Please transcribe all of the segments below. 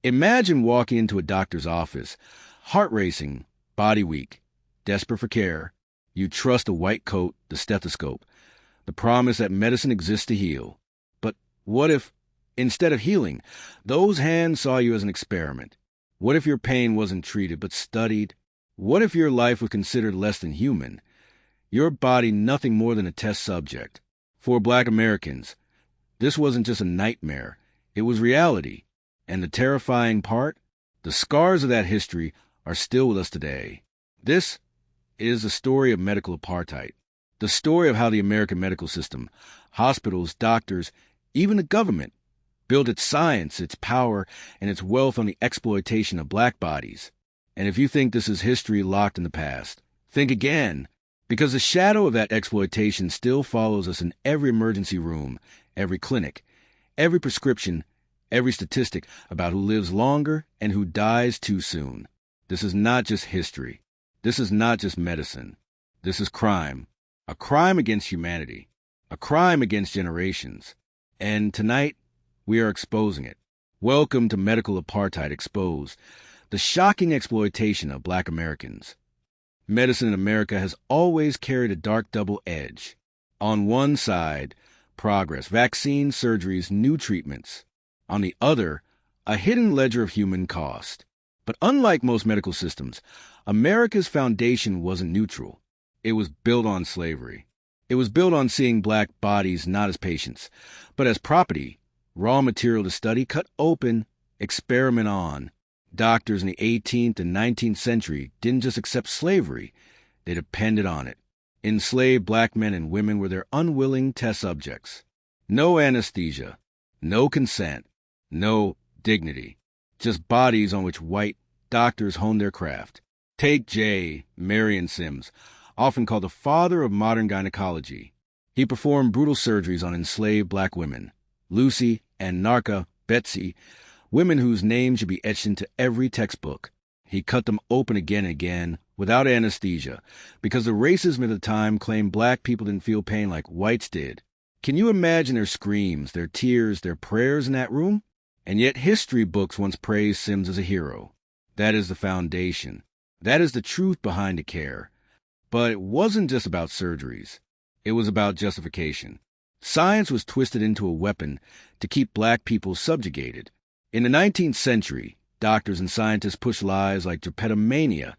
Imagine walking into a doctor's office, heart racing, body weak, desperate for care. You trust a white coat, the stethoscope, the promise that medicine exists to heal. But what if, instead of healing, those hands saw you as an experiment? What if your pain wasn't treated but studied? What if your life was considered less than human? Your body nothing more than a test subject. For Black Americans, this wasn't just a nightmare. It was reality. And the terrifying part, the scars of that history are still with us today. This is the story of medical apartheid, the story of how the American medical system, hospitals, doctors, even the government, built its science, its power, and its wealth on the exploitation of Black bodies. And if you think this is history locked in the past, think again, because the shadow of that exploitation still follows us in every emergency room, every clinic, every prescription, every statistic about who lives longer and who dies too soon. This is not just history. This is not just medicine. This is crime. A crime against humanity. A crime against generations. And tonight, we are exposing it. Welcome to Medical Apartheid Exposed, the shocking exploitation of Black Americans. Medicine in America has always carried a dark double edge. On one side, progress, vaccines, surgeries, new treatments. On the other, a hidden ledger of human cost. But unlike most medical systems, America's foundation wasn't neutral. It was built on slavery. It was built on seeing Black bodies not as patients, but as property, raw material to study, cut open, experiment on. Doctors in the 18th and 19th century didn't just accept slavery, they depended on it. Enslaved Black men and women were their unwilling test subjects. No anesthesia, no consent, no dignity. Just bodies on which white doctors honed their craft. Take J. Marion Sims, often called the father of modern gynecology. He performed brutal surgeries on enslaved Black women. Lucy and Narca Betsy, women whose names should be etched into every textbook. He cut them open again and again, without anesthesia, because the racism at the time claimed Black people didn't feel pain like whites did. Can you imagine their screams, their tears, their prayers in that room? And yet history books once praised Sims as a hero. That is the foundation. That is the truth behind the care. But it wasn't just about surgeries. It was about justification. Science was twisted into a weapon to keep Black people subjugated. In the 19th century, doctors and scientists pushed lies like drapetomania,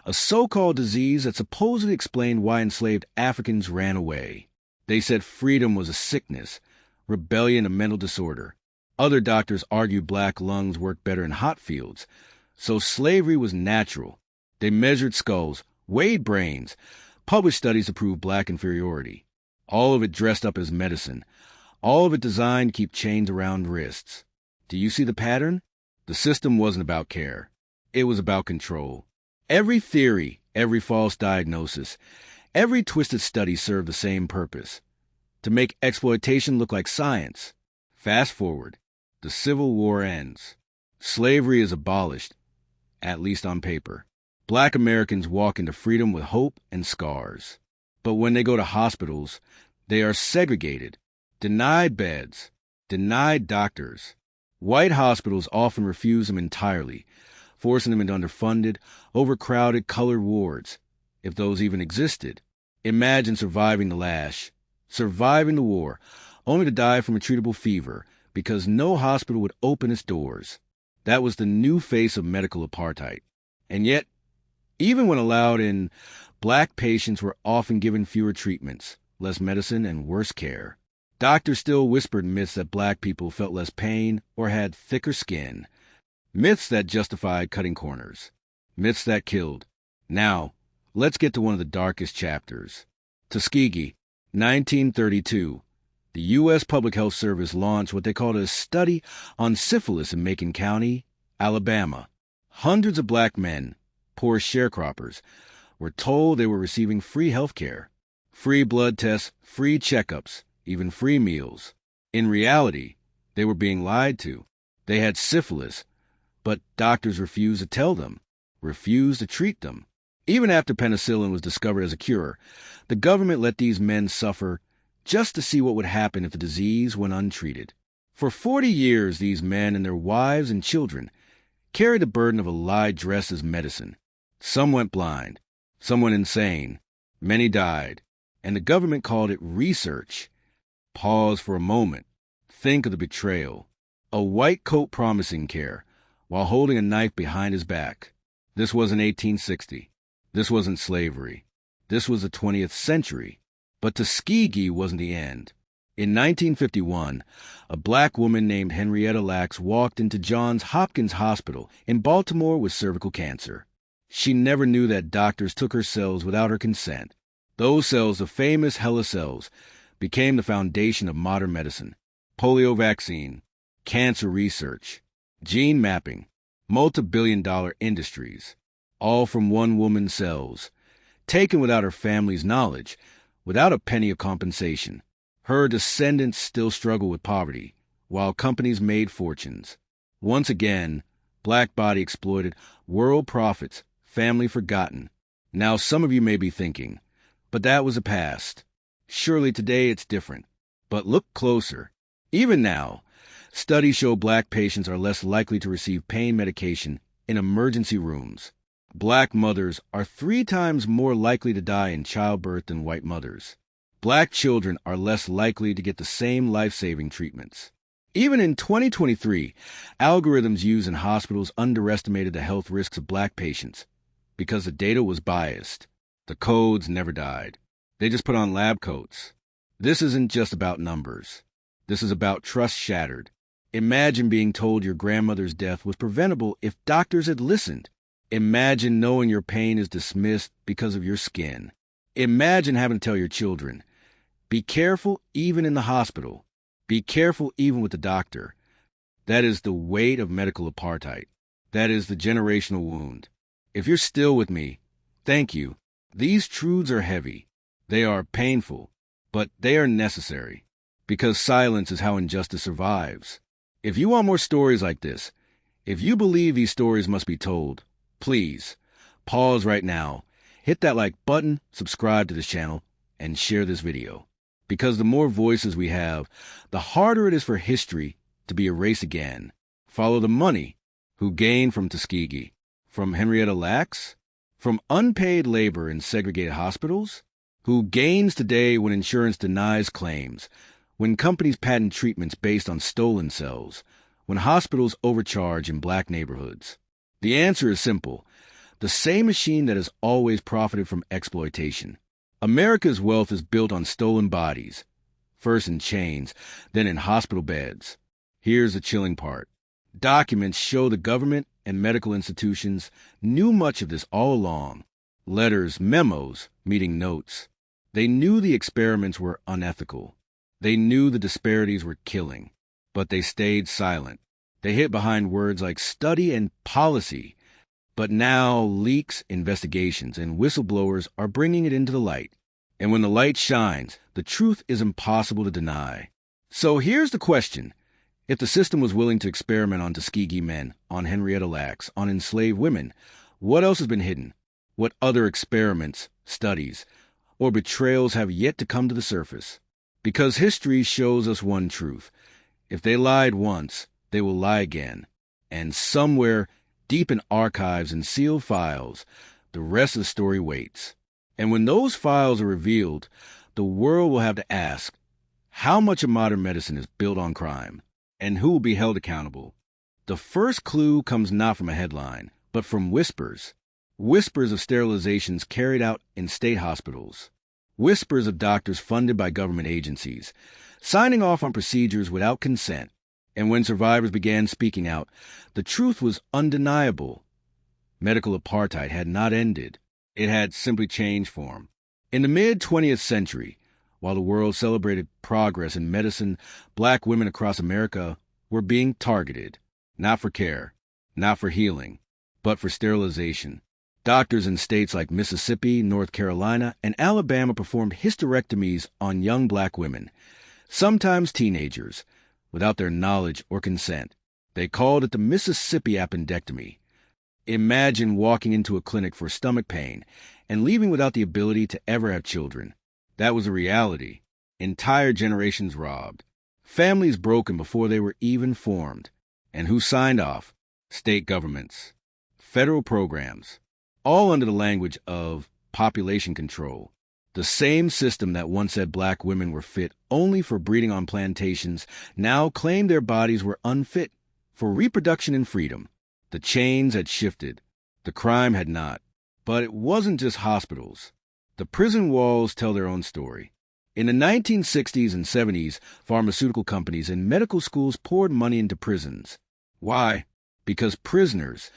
a so-called disease that supposedly explained why enslaved Africans ran away. They said freedom was a sickness, rebellion a mental disorder. Other doctors argued Black lungs worked better in hot fields, so slavery was natural. They measured skulls, weighed brains, published studies to prove Black inferiority. All of it dressed up as medicine, all of it designed to keep chains around wrists. Do you see the pattern? The system wasn't about care. It was about control. Every theory, every false diagnosis, every twisted study served the same purpose: to make exploitation look like science. Fast forward. The Civil War ends. Slavery is abolished, at least on paper. Black Americans walk into freedom with hope and scars. But when they go to hospitals, they are segregated, denied beds, denied doctors. White hospitals often refuse them entirely, forcing them into underfunded, overcrowded colored wards, if those even existed. Imagine surviving the lash, surviving the war, only to die from a treatable fever, because no hospital would open its doors. That was the new face of medical apartheid. And yet, even when allowed in, Black patients were often given fewer treatments, less medicine, and worse care. Doctors still whispered myths that Black people felt less pain or had thicker skin. Myths that justified cutting corners. Myths that killed. Now, let's get to one of the darkest chapters. Tuskegee, 1932. The U.S. Public Health Service launched what they called a study on syphilis in Macon County, Alabama. Hundreds of Black men, poor sharecroppers, were told they were receiving free health care, free blood tests, free checkups, even free meals. In reality, they were being lied to. They had syphilis, but doctors refused to tell them, refused to treat them. Even after penicillin was discovered as a cure, the government let these men suffer just to see what would happen if the disease went untreated. For 40 years, these men and their wives and children carried the burden of a lie dressed as medicine. Some went blind. Some went insane. Many died. And the government called it research. Pause for a moment. Think of the betrayal. A white coat promising care, while holding a knife behind his back. This wasn't 1860. This wasn't slavery. This was the 20th century. But Tuskegee wasn't the end. In 1951, a black woman named Henrietta Lacks walked into Johns Hopkins Hospital in Baltimore with cervical cancer. She never knew that doctors took her cells without her consent. Those cells, the famous HeLa cells, became the foundation of modern medicine. Polio vaccine, cancer research, gene mapping, multi-billion-dollar industries, all from one woman's cells, taken without her family's knowledge, without a penny of compensation. Her descendants still struggle with poverty, while companies made fortunes. Once again, black body exploited, world profits, family forgotten. Now some of you may be thinking, but that was the past. Surely today it's different. But look closer. Even now, studies show black patients are less likely to receive pain medication in emergency rooms. Black mothers are 3 times more likely to die in childbirth than white mothers. Black children are less likely to get the same life-saving treatments. Even in 2023, algorithms used in hospitals underestimated the health risks of black patients because the data was biased. The codes never died. They just put on lab coats. This isn't just about numbers. This is about trust shattered. Imagine being told your grandmother's death was preventable if doctors had listened. Imagine knowing your pain is dismissed because of your skin. Imagine having to tell your children, be careful even in the hospital. Be careful even with the doctor. That is the weight of medical apartheid. That is the generational wound. If you're still with me, thank you. These truths are heavy. They are painful, but they are necessary, because silence is how injustice survives. If you want more stories like this, if you believe these stories must be told, please pause right now, hit that like button, subscribe to this channel, and share this video. Because the more voices we have, the harder it is for history to be erased again. Follow the money. Who gained from Tuskegee? From Henrietta Lacks? From unpaid labor in segregated hospitals? Who gains today when insurance denies claims, when companies patent treatments based on stolen cells, when hospitals overcharge in black neighborhoods? The answer is simple. The same machine that has always profited from exploitation. America's wealth is built on stolen bodies, first in chains, then in hospital beds. Here's the chilling part. Documents show the government and medical institutions knew much of this all along. Letters, memos, meeting notes. They knew the experiments were unethical. They knew the disparities were killing, but they stayed silent. They hid behind words like study and policy. But now leaks, investigations, and whistleblowers are bringing it into the light. And when the light shines, the truth is impossible to deny. So here's the question. If the system was willing to experiment on Tuskegee men, on Henrietta Lacks, on enslaved women, what else has been hidden? What other experiments, studies, or betrayals have yet to come to the surface? Because history shows us one truth. If they lied once, they will lie again. And somewhere deep in archives and sealed files, the rest of the story waits. And when those files are revealed, the world will have to ask, how much of modern medicine is built on crime? And who will be held accountable? The first clue comes not from a headline, but from whispers. Whispers of sterilizations carried out in state hospitals. Whispers of doctors funded by government agencies, signing off on procedures without consent. And when survivors began speaking out, the truth was undeniable. Medical apartheid had not ended. It had simply changed form. In the mid-20th century, while the world celebrated progress in medicine, black women across America were being targeted, not for care, not for healing, but for sterilization. Doctors in states like Mississippi, North Carolina, and Alabama performed hysterectomies on young black women, sometimes teenagers, without their knowledge or consent. They called it the Mississippi appendectomy. Imagine walking into a clinic for stomach pain and leaving without the ability to ever have children. That was a reality. Entire generations robbed. Families broken before they were even formed. And who signed off? state governments, federal programs, all under the language of population control. The same system that once said black women were fit only for breeding on plantations now claimed their bodies were unfit for reproduction and freedom. The chains had shifted. The crime had not. But it wasn't just hospitals. The prison walls tell their own story. In the 1960s and 70s, pharmaceutical companies and medical schools poured money into prisons. Why? Because prisoners,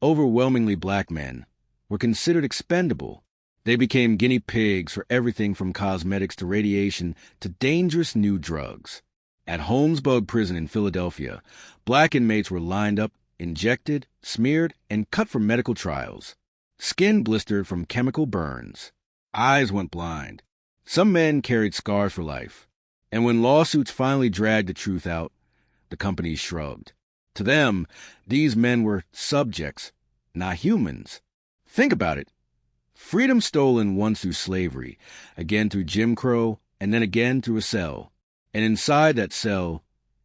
overwhelmingly black men, were considered expendable. They became guinea pigs for everything from cosmetics to radiation to dangerous new drugs. At Holmesburg Prison in Philadelphia, black inmates were lined up, injected, smeared, and cut for medical trials. Skin blistered from chemical burns. Eyes went blind. Some men carried scars for life. And when lawsuits finally dragged the truth out, the companies shrugged. To them, these men were subjects, not humans. Think about it. Freedom stolen once through slavery, again through Jim Crow, and then again through a cell. And inside that cell,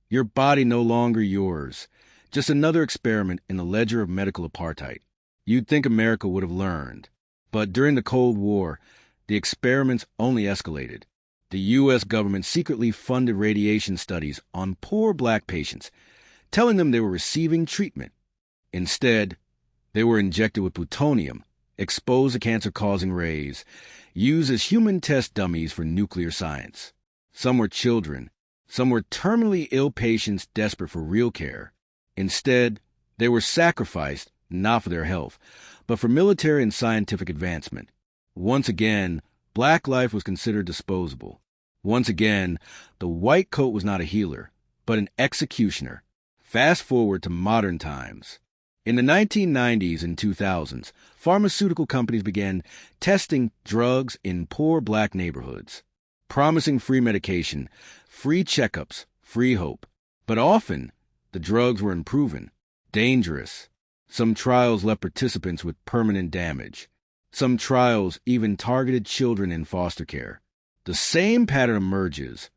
your body no longer yours, just another experiment in the ledger of medical apartheid. You'd think America would have learned. But during the Cold War, the experiments only escalated. The U.S. government secretly funded radiation studies on poor black patients, telling them they were receiving treatment. Instead, they were injected with plutonium, exposed to cancer-causing rays, used as human test dummies for nuclear science. Some were children. Some were terminally ill patients desperate for real care. Instead, they were sacrificed not for their health, but for military and scientific advancement. Once again, black life was considered disposable. Once again, the white coat was not a healer, but an executioner. Fast forward to modern times. In the 1990s and 2000s, pharmaceutical companies began testing drugs in poor black neighborhoods, promising free medication, free checkups, free hope. But often, the drugs were unproven, dangerous. Some trials left participants with permanent damage. Some trials even targeted children in foster care. The same pattern emerges.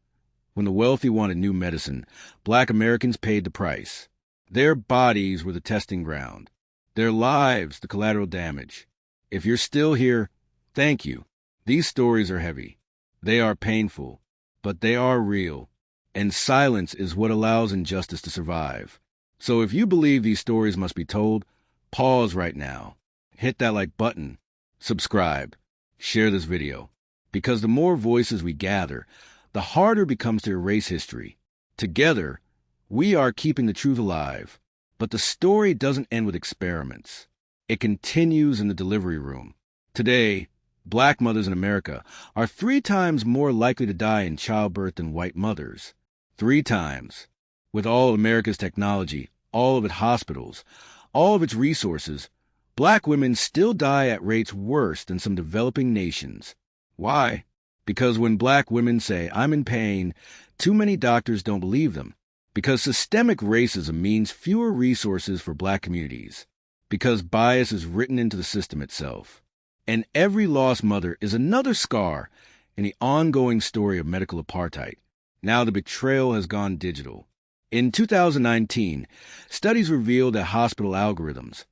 When the wealthy wanted new medicine, black Americans paid the price. Their bodies were the testing ground. Their lives, the collateral damage. If you're still here, thank you. These stories are heavy. They are painful, but they are real. And silence is what allows injustice to survive. So if you believe these stories must be told, pause right now. Hit that like button. Subscribe. Share this video. Because the more voices we gather, the harder it becomes to erase history. Together, we are keeping the truth alive. But the story doesn't end with experiments. It continues in the delivery room. Today, black mothers in America are 3 times more likely to die in childbirth than white mothers. 3 times. With all of America's technology, all of its hospitals, all of its resources, black women still die at rates worse than some developing nations. Why? Because when black women say, "I'm in pain," too many doctors don't believe them. Because systemic racism means fewer resources for black communities. Because bias is written into the system itself. And every lost mother is another scar in the ongoing story of medical apartheid. Now the betrayal has gone digital. In 2019, studies revealed that hospital algorithms,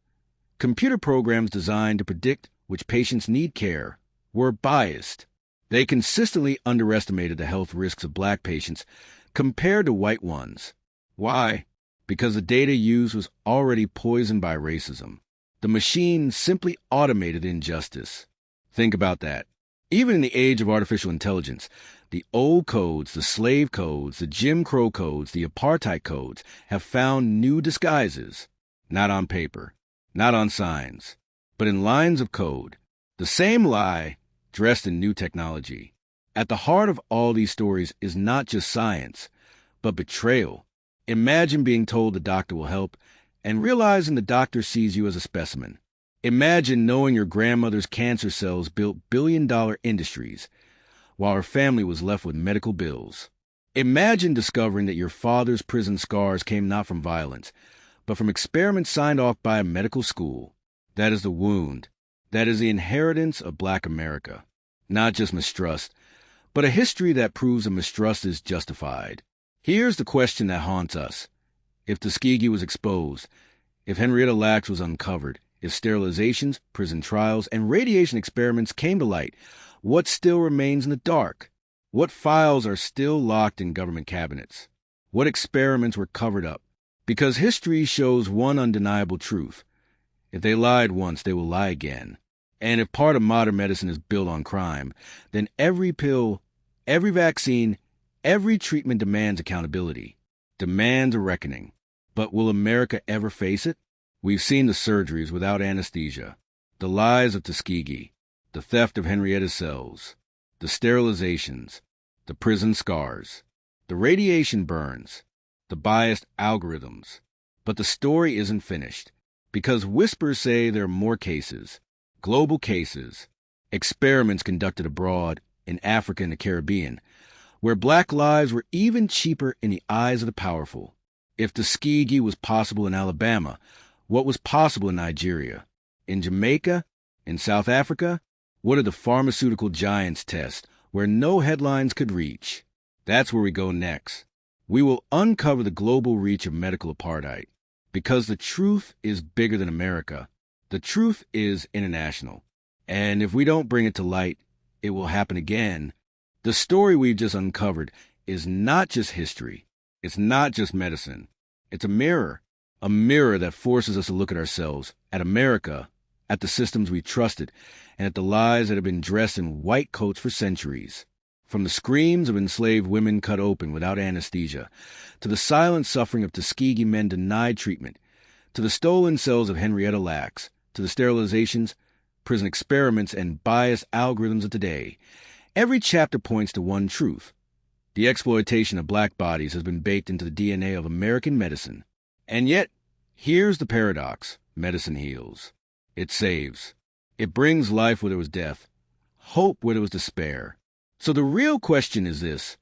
computer programs designed to predict which patients need care, were biased. They consistently underestimated the health risks of black patients compared to white ones. Why? Because the data used was already poisoned by racism. The machine simply automated injustice. Think about that. Even in the age of artificial intelligence, the old codes, the slave codes, the Jim Crow codes, the apartheid codes have found new disguises. Not on paper, not on signs, but in lines of code. The same lie dressed in new technology. At the heart of all these stories is not just science, but betrayal. Imagine being told the doctor will help and realizing the doctor sees you as a specimen. Imagine knowing your grandmother's cancer cells built billion-dollar industries while her family was left with medical bills. Imagine discovering that your father's prison scars came not from violence, but from experiments signed off by a medical school. That is the wound. That is the inheritance of black America. Not just mistrust, but a history that proves that mistrust is justified. Here's the question that haunts us. If Tuskegee was exposed, If Henrietta Lacks was uncovered, if sterilizations, prison trials, and radiation experiments came to light, what still remains in the dark? What files are still locked in government cabinets? What experiments were covered up? Because history shows one undeniable truth. If they lied once, they will lie again. And if part of modern medicine is built on crime, then every pill, every vaccine, every treatment demands accountability, demands a reckoning. But will America ever face it? We've seen the surgeries without anesthesia, the lies of Tuskegee, the theft of Henrietta's cells, the sterilizations, the prison scars, the radiation burns, the biased algorithms. But the story isn't finished, because whispers say there are more cases, global cases, experiments conducted abroad in Africa and the Caribbean, where black lives were even cheaper in the eyes of the powerful. If Tuskegee was possible in Alabama, what was possible in Nigeria? In Jamaica? In South Africa? What did the pharmaceutical giants test where no headlines could reach? That's where we go next. We will uncover the global reach of medical apartheid, because the truth is bigger than America. The truth is international. And if we don't bring it to light, it will happen again. The story we've just uncovered is not just history. It's not just medicine. It's a mirror that forces us to look at ourselves, at America, at the systems we trusted, and at the lies that have been dressed in white coats for centuries. From the screams of enslaved women cut open without anesthesia, to the silent suffering of Tuskegee men denied treatment, to the stolen cells of Henrietta Lacks, to the sterilizations, prison experiments, and biased algorithms of today, every chapter points to one truth. The exploitation of black bodies has been baked into the DNA of American medicine. And yet, here's the paradox. Medicine heals. It saves. It brings life where there was death, hope where there was despair. So the real question is this: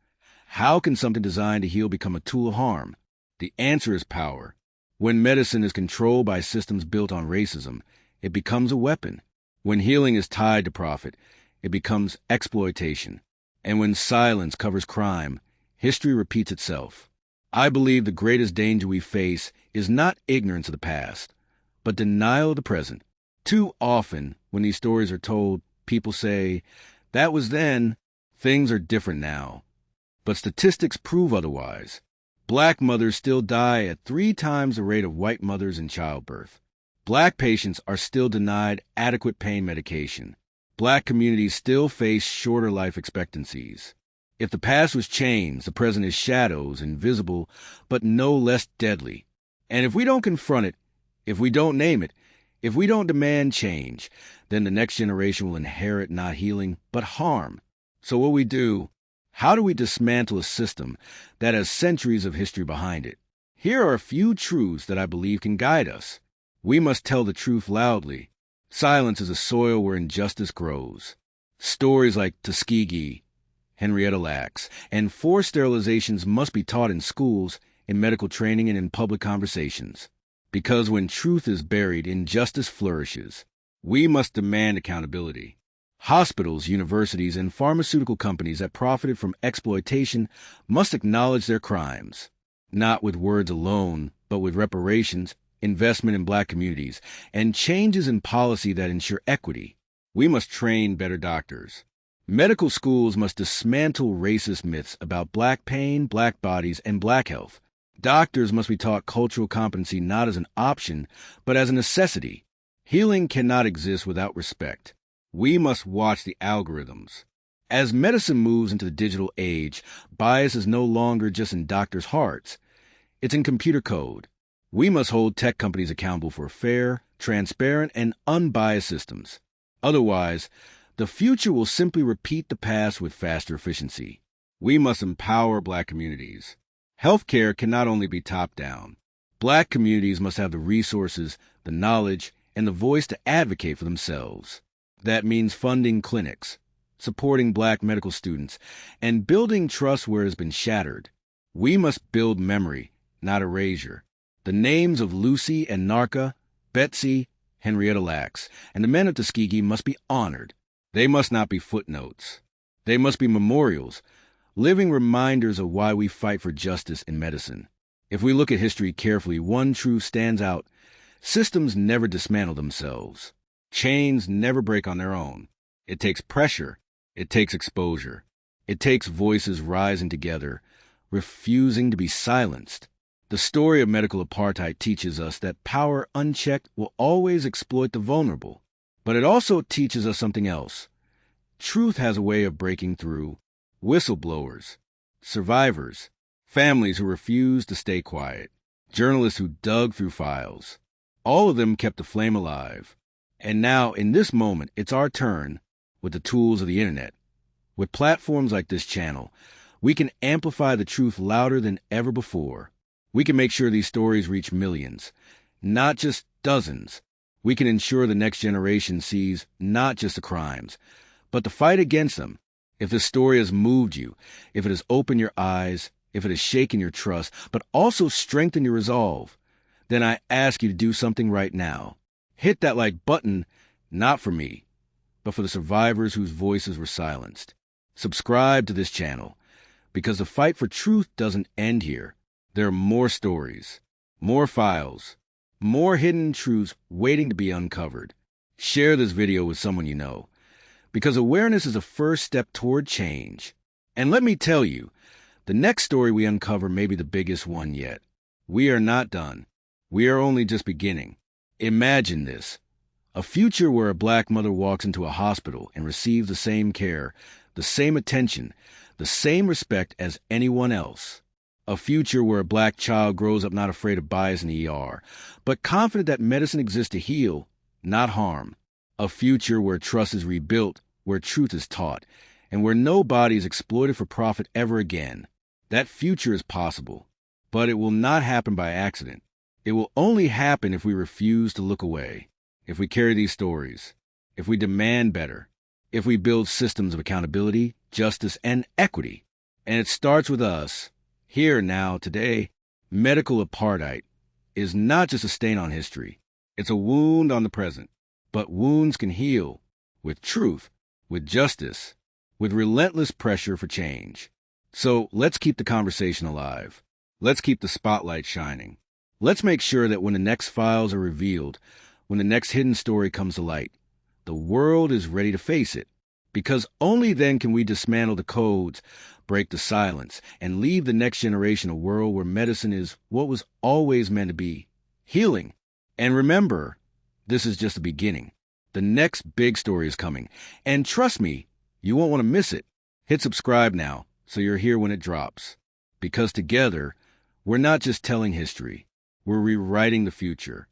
how can something designed to heal become a tool of harm? The answer is power. When medicine is controlled by systems built on racism, it becomes a weapon. When healing is tied to profit, it becomes exploitation. And when silence covers crime, history repeats itself. I believe the greatest danger we face is not ignorance of the past, but denial of the present. Too often, when these stories are told, people say, "That was then, things are different now." But statistics prove otherwise. Black mothers still die at 3 times the rate of white mothers in childbirth. Black patients are still denied adequate pain medication. Black communities still face shorter life expectancies. If the past was chains, the present is shadows, invisible, but no less deadly. And if we don't confront it, if we don't name it, if we don't demand change, then the next generation will inherit not healing, but harm. So what we do? How do we dismantle a system that has centuries of history behind it? Here are a few truths that I believe can guide us. We must tell the truth loudly. Silence is a soil where injustice grows. Stories like Tuskegee, Henrietta Lacks, and forced sterilizations must be taught in schools, in medical training, and in public conversations. Because when truth is buried, injustice flourishes. We must demand accountability. Hospitals, universities, and pharmaceutical companies that profited from exploitation must acknowledge their crimes, not with words alone, but with reparations, investment in black communities, and changes in policy that ensure equity. We must train better doctors. Medical schools must dismantle racist myths about black pain, black bodies, and black health. Doctors must be taught cultural competency not as an option, but as a necessity. Healing cannot exist without respect. We must watch the algorithms. As medicine moves into the digital age, bias is no longer just in doctors' hearts. It's in computer code. We must hold tech companies accountable for fair, transparent, and unbiased systems. Otherwise, the future will simply repeat the past with faster efficiency. We must empower black communities. Healthcare cannot only be top-down. Black communities must have the resources, the knowledge, and the voice to advocate for themselves. That means funding clinics, supporting black medical students, and building trust where it has been shattered. We must build memory, not erasure. The names of Lucy and Narca, Betsy, Henrietta Lacks, and the men of Tuskegee must be honored. They must not be footnotes. They must be memorials, living reminders of why we fight for justice in medicine. If we look at history carefully, one truth stands out. Systems never dismantle themselves. Chains never break on their own. It takes pressure. It takes exposure. It takes voices rising together, refusing to be silenced. The story of medical apartheid teaches us that power unchecked will always exploit the vulnerable. But it also teaches us something else. Truth has a way of breaking through. Whistleblowers, survivors, families who refused to stay quiet, journalists who dug through files. All of them kept the flame alive. And now, in this moment, it's our turn with the tools of the internet. With platforms like this channel, we can amplify the truth louder than ever before. We can make sure these stories reach millions, not just dozens. We can ensure the next generation sees not just the crimes, but the fight against them. If this story has moved you, if it has opened your eyes, if it has shaken your trust, but also strengthened your resolve, then I ask you to do something right now. Hit that like button, not for me, but for the survivors whose voices were silenced. Subscribe to this channel, because the fight for truth doesn't end here. There are more stories, more files, more hidden truths waiting to be uncovered. Share this video with someone you know, because awareness is a first step toward change. And let me tell you, the next story we uncover may be the biggest one yet. We are not done. We are only just beginning. Imagine this. A future where a black mother walks into a hospital and receives the same care, the same attention, the same respect as anyone else. A future where a black child grows up not afraid of bias in the ER, but confident that medicine exists to heal, not harm. A future where trust is rebuilt, where truth is taught, and where no body is exploited for profit ever again. That future is possible, but it will not happen by accident. It will only happen if we refuse to look away, if we carry these stories, if we demand better, if we build systems of accountability, justice, and equity. And it starts with us. Here now, today, medical apartheid is not just a stain on history. It's a wound on the present. But wounds can heal with truth, with justice, with relentless pressure for change. So let's keep the conversation alive. Let's keep the spotlight shining. Let's make sure that when the next files are revealed, when the next hidden story comes to light, the world is ready to face it. Because only then can we dismantle the codes, break the silence, and leave the next generation a world where medicine is what was always meant to be, healing. And remember, this is just the beginning. The next big story is coming. And trust me, you won't want to miss it. Hit subscribe now so you're here when it drops. Because together, we're not just telling history. We're rewriting the future.